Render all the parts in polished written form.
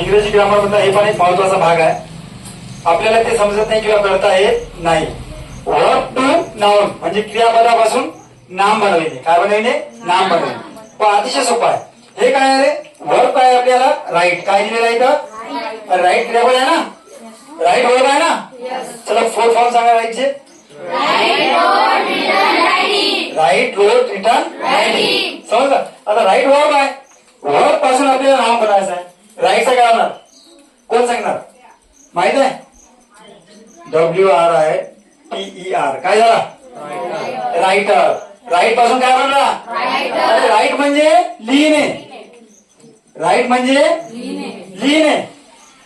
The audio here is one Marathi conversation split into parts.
इंग्रजी ग्रामर मधला हे पण एक महत्वाचा भाग आहे. आपल्याला ते समजत नाही किंवा करता येत नाही. वर्ब टू नाउन म्हणजे क्रियापदापासून नाम बनवणे. काय बनवणे? नाम बनवणे. पण अतिशय सोपं आहे. हे काय आहे रे? वर्ब काय आपल्याला राईट. काय दिलेलं आहे इथं? राईट क्रियापद आहे ना. राईट वर्ब आहे ना. चला फोर फॉर्म सांगा राईटचे. Write wrote written writing. समजलं. आता राईट वर्ब आहे. वर्ब पासून आपल्याला नाम बनायचं आहे. राईटचा काय होणार? कोण सांगणार? माहित आहे? WRITER. काय झाला? रायटर. राईट पासून काय बनला? अरे राईट म्हणजे लिहिणे. राईट म्हणजे लिहिणे.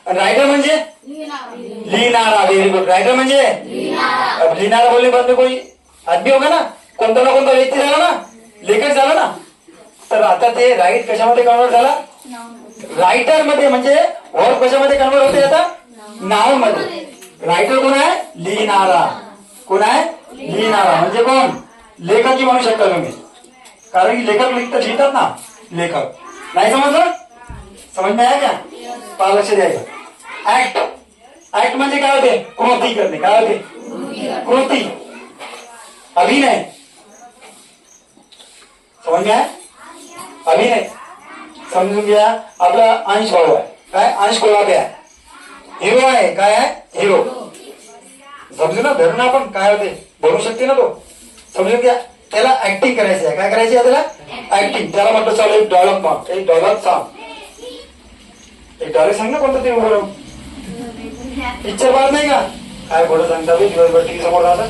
रायटर म्हणजे लिहिणारा. Very good. रायटर म्हणजे लिहिणारा. बोलने बंद कोई आदमी होगा ना. कोणता ना कोणता व्यक्ती झाला ना. लेखक झाला ना. तर आता ते राईट कशामध्ये कन्वर्ट झाला? रायटर मध्ये. म्हणजे वर्ब कशामध्ये कन्वर्ट होते आता? नाउन मध्ये. रायटर कोण आहे? लिहिणारा. कोण आहे? लिहिणारा. म्हणजे कोण? लेखकही म्हणू शकता तुम्ही. कारण की लेखक लिहितात ना. लेखक. नाही समजलं? समज नाही आहे का? पहा, लक्ष द्यायचं. ऍक्ट. ऍक्ट म्हणजे काय होते? कृती करणे. काय होते? कृती. अभिनय. समज घ्या. अभिनय समजून घ्या. आपला अंश भाऊ आहे. काय? अंश कोल्हाटे आहे. हिरो आहे. काय आहे? हिरो. समजू ना. धरून आपण काय होते? बनवू शकते ना तो. समजून घ्या. त्याला ऍक्टिंग करायची आहे. काय करायची आहे त्याला? ऍक्टिंग. त्याला म्हटलं चालू एक डायलॉग मग. एक डायलॉग सांग. एक डायलॉग सांग ना कोणतं ते बरोबर. पिक्चर पाहत नाही का? काय खोटं सांगता दिवसभर टीव्ही समोर राहतात.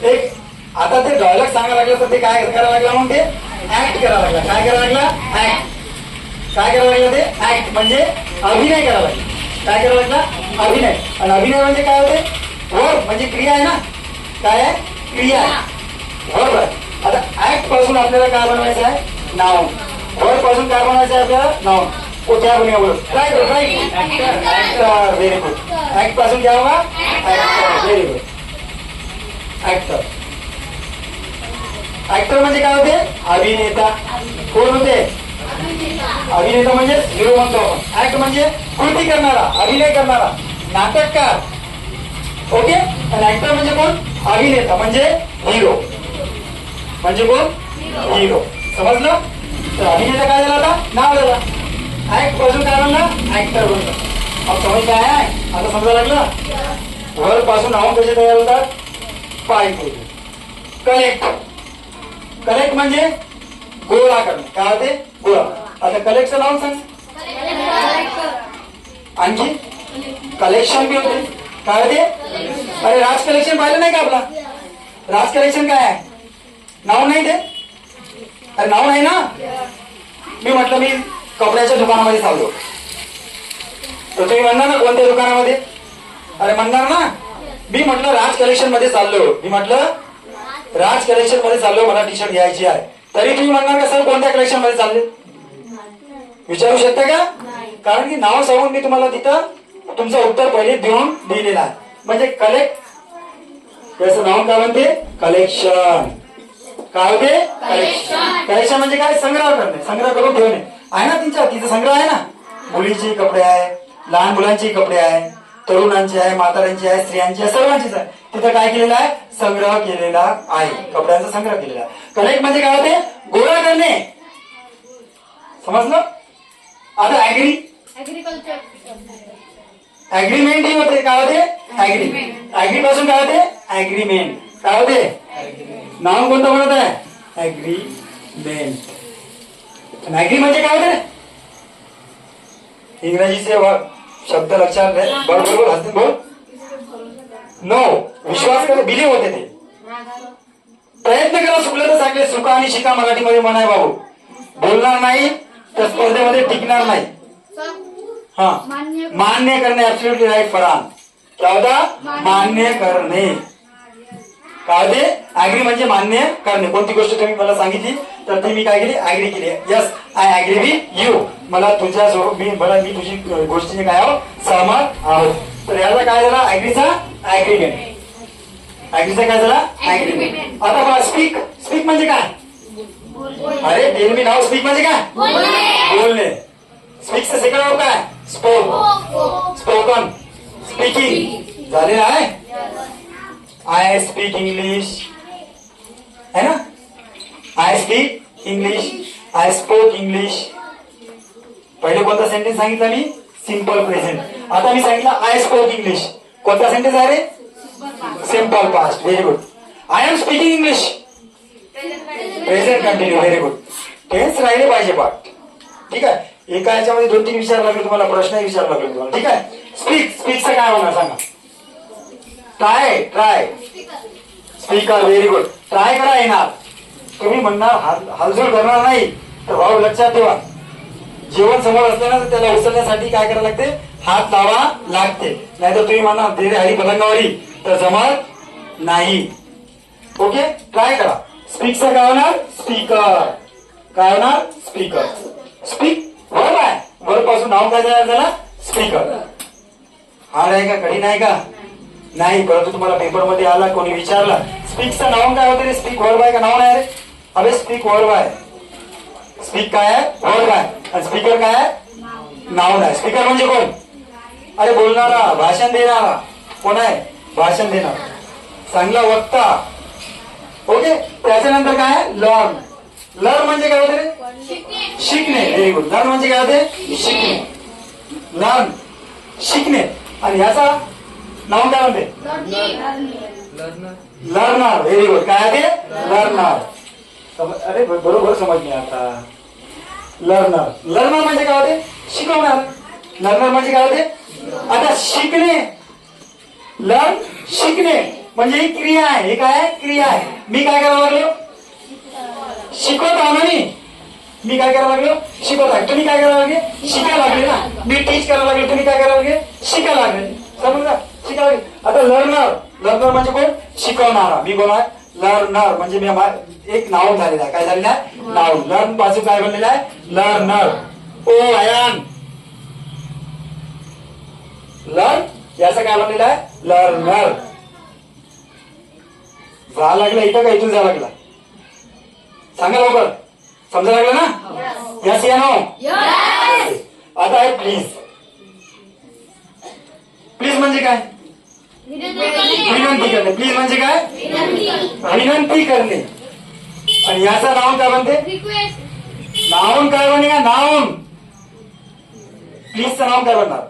एक आता ते डायलॉग सांगायला लागलं तर ते काय करायला लागला? मग ते ऍक्ट करायला लागला. काय करायला लागला? ऍक्ट. काय करायला लागला? ते ऍक्ट म्हणजे अभिनय करायला लागला. काय करायला लागला? अभिनय. आणि अभिनय म्हणजे काय होते? वर्ब म्हणजे क्रिया आहे ना. काय आहे? क्रिया आहे. वर्ब आहे. आता ऍक्ट पासून आपल्याला काय बनवायचं आहे? नाउन. वर्ब पासून काय बनवायचं आहे आपल्याला? नाउन. क्या बनेगा बोलो? Right. Right. Actor. Very good. Act पासून क्या होगा? Actor. Very good. Actor. Actor म्हणजे काय होते? अभिनेता. कोण होते? अभिनेता म्हणजे हिरो म्हणतो आपण. ऍक्ट म्हणजे कृती करणारा, अभिनय करणारा, नाटककार. ओके. आणि ऍक्टर म्हणजे कोण? अभिनेता म्हणजे हिरो. म्हणजे कोण? हिरो. समजलं? तर अभिनेता काय झाला? आता नाव झाला. ऍक्ट पासून काय बनला? ऍक्टर बनला. अब समज काय आहे? आता समजायला लागलं. वर्ब पासून नाउन कसे तयार होतात? पाहिजे. कलेक्ट. कलेक्ट म्हणजे गोळा करणे. काय होते? गोळा. आता कलेक्टचं नाव सांग. आणखी कलेक्शन बी होते. काय होते? अरे राज कलेक्शन पाहिलं नाही का आपला? राज कलेक्शन काय आहे? नाव नाही ते? अरे नाव नाही ना. मी म्हटलं मी कपड्याच्या दुकानामध्ये चाललो तर तुम्ही म्हणणार ना कोणत्या दुकानामध्ये? अरे म्हणणार ना. मी म्हटलं राज कलेक्शन मध्ये चाललो. मी म्हटलं राज कलेक्शन मध्ये चाललो, मला टी शर्ट घ्यायची आहे. तरी तुम्ही म्हणणार का सर कोणत्या कलेक्शन मध्ये चालले? विचारू शकता का? कारण की नाव सांगून मी तुम्हाला तिथं तुमचं उत्तर पहिले देऊन दिलेलं आहे. म्हणजे कलेक्ट. त्याचं नाव काय म्हणते? कलेक्शन. काय होते? कलेक्शन. कलेक्शन म्हणजे काय? संग्रह करणे. संग्रह करून ठेवणे. आहे ना तिथं संग्रह आहे ना. मुलींचे कपडे आहे, लहान मुलांचे कपडे आहे, तरुणांची आहे, म्हाताऱ्यांची आहे, स्त्रियांची आहे, सर्वांचीच आहे. तिथं काय केलेलं आहे? संग्रह केलेला आहे. कपड्यांचा संग्रह केलेला आहे. कलेक्ट म्हणजे काय होते? गोळा करणे. समजलं? आता ऍग्रीकल्चर. ऍग्रीमेंट ही होते. काय होते? ऍग्री पासून काय होते? ऍग्रीमेंट. काय होते? नाव कोणतं म्हणत आहे? ऍग्रीमेंट. ऍग्री म्हणजे काय होते? इंग्रजीचे शब्द लक्षात बरोबर हसते बोल. नो. विश्वास करे. बिलीव होते ते. प्रयत्न करा चुकलं तर चांगले. सुका आणि शिका मराठीमध्ये म्हणाय बाबू. बोलणार नाही तर स्पर्धेमध्ये टिकणार नाही. हा. मान्य करणे. Absolutely right Farhan. क्या होता? मान्य करणे. काय होते? ऍग्री म्हणजे मान्य करणे. कोणती गोष्ट तुम्ही मला सांगितली तर ती मी काय केली? ऍग्री केली. Yes I agree with you. मला तुझ्या मी तुझी गोष्टीने काय आहोत? सहमत आहोत. तर याचा काय झाला? ऍग्रीचा ऍग्रीमेंट. ऍग्रीचा काय झाला? ऍग्रीमेंट. आता बघा स्पीक. स्पीक म्हणजे काय? अरे टेल मी नाव. स्पीक म्हणजे काय? बोलणे. स्पीकचं सेकंड वर्ब काय? स्पोक. स्पोकन. स्पीकिंग झाले आहे. आय स्पीक इंग्लिश है ना. I speak English. I spoke English. पहिले कोणता सेंटेन्स सांगितला मी? Simple present. आता मी सांगितलं आय स्पोक इंग्लिश. कोणता सेंटेन्स आहे रे? Simple past. Very good. I am speaking English. Present continue. Very good. Tense राहिले पाहिजे पाठ. ठीक आहे. एका याच्यामध्ये 2-3 विचार लागले तुम्हाला, प्रश्न विचार लागले तुम्हाला. ठीक आहे. स्पीक. स्पीकचं काय होणार सांगा? Try. Try. Speaker. Very good. Try करा येणार. तुम्ही म्हणणार हालचाल करणार नाही तर भाऊ लक्षात ठेवा, जेवण समोर असलं ना तर त्याला उचलण्यासाठी काय करायला लागते? हात लावा लागते. नाहीतर तुम्ही म्हणणार दे रे हरी पलंगावरी तर जमत नाही. ओके. ट्राय करा. स्पीकचं काय होणार? स्पीकर. काय होणार? स्पीकर. स्पीक वर्ब आहे. वर्ब पासून नाव काय तयार झालं? स्पीकर. हार्ड आहे का? कठीण आहे का? नाही. परंतु तुम्हाला पेपरमध्ये आला, कोणी विचारला स्पीकचं नाव काय होतं रे? स्पीक वर्ब आहे का नाव आहे रे? अबे स्पीक वर्ब आहे. स्पीक काय आहे? वर्ब आहे. आणि स्पीकर काय आहे? नाउन आहे. स्पीकर म्हणजे कोण? अरे बोलणारा, भाषण देणारा. कोण आहे? भाषण देणारा, चांगला वक्ता. ओके. त्याच्यानंतर काय आहे? लर्न. लर्न म्हणजे काय होते रे? शिकणे. Very good. लर्न म्हणजे काय होते? शिकणे. लर्न शिकणे. आणि ह्याचा नाव काय म्हणते? लर्नर. Very good. काय आहे ते? लर्नर. अरे बरोबर समजले आता. लर्नर. लर्नर म्हणजे काय होते? शिकवणार. लर्नर म्हणजे काय होते? आता शिकणे. लर्न शिकणे म्हणजे ही क्रिया आहे. हे काय आहे? क्रिया आहे. मी काय करायला लागलो? शिकवत आहो ना मी काय करायला लागलो? शिकवत आहे. तुम्ही काय करायला लागले? शिकायला लागले ना. मी टीच करायला लागले, तुम्ही काय करायला लागले? शिकायला लागले. समजलं? शिकायला लागले. आता लर्नर. लर्नर म्हणजे कोण? शिकवणारा. मी कोण आहे? लर्नर. म्हणजे मी एक नाउन झालेला आहे. काय झालेलं आहे? नाउन. लर्न पासून काय बनलेलं आहे? लर्नर. ओ आयन. लर्न याचं काय बनलेलं आहे? लर्नर. जा लागला इथं का इथून जा लागला? सांगा लवकर. समजा लागलं ना? यस या नो? आता आहे प्लीज. प्लीज म्हणजे काय? विनंती करणे. प्लीज म्हणजे काय? विनंती करणे. आणि याचं नाव काय बनते? नाउन. काय बने का? नाउन. प्लीजचं नाव काय बनणार?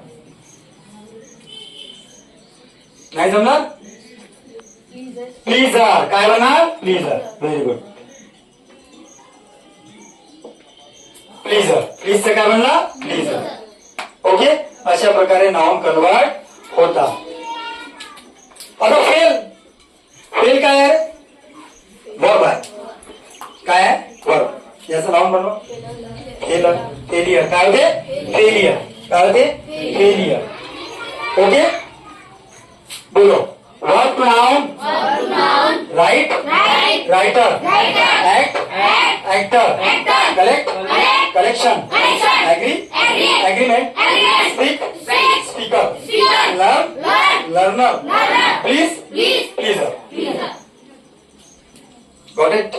नाही जमणार? प्लीजर. काय बनणार? प्लीजर. Very good. प्लीजर. प्लीजचं काय बनला? प्लीजर. ओके. अशा प्रकारे नाउन कन्वर्ट होता. आता फेल. फेल काय आहे? वर्ब आहे. काय आहे? वर्ब. याचं नाउन बनवा. फेलर. फेलियर. काय होते? फेलियर. काय होते? फेलियर. ओके. बोलो. Verb to noun. Right. Writer. Act. Actor. Collect. Collection. Agree. Agreement. Speak. Speaker. Learn. Learner. Please. Pleasure. Got it?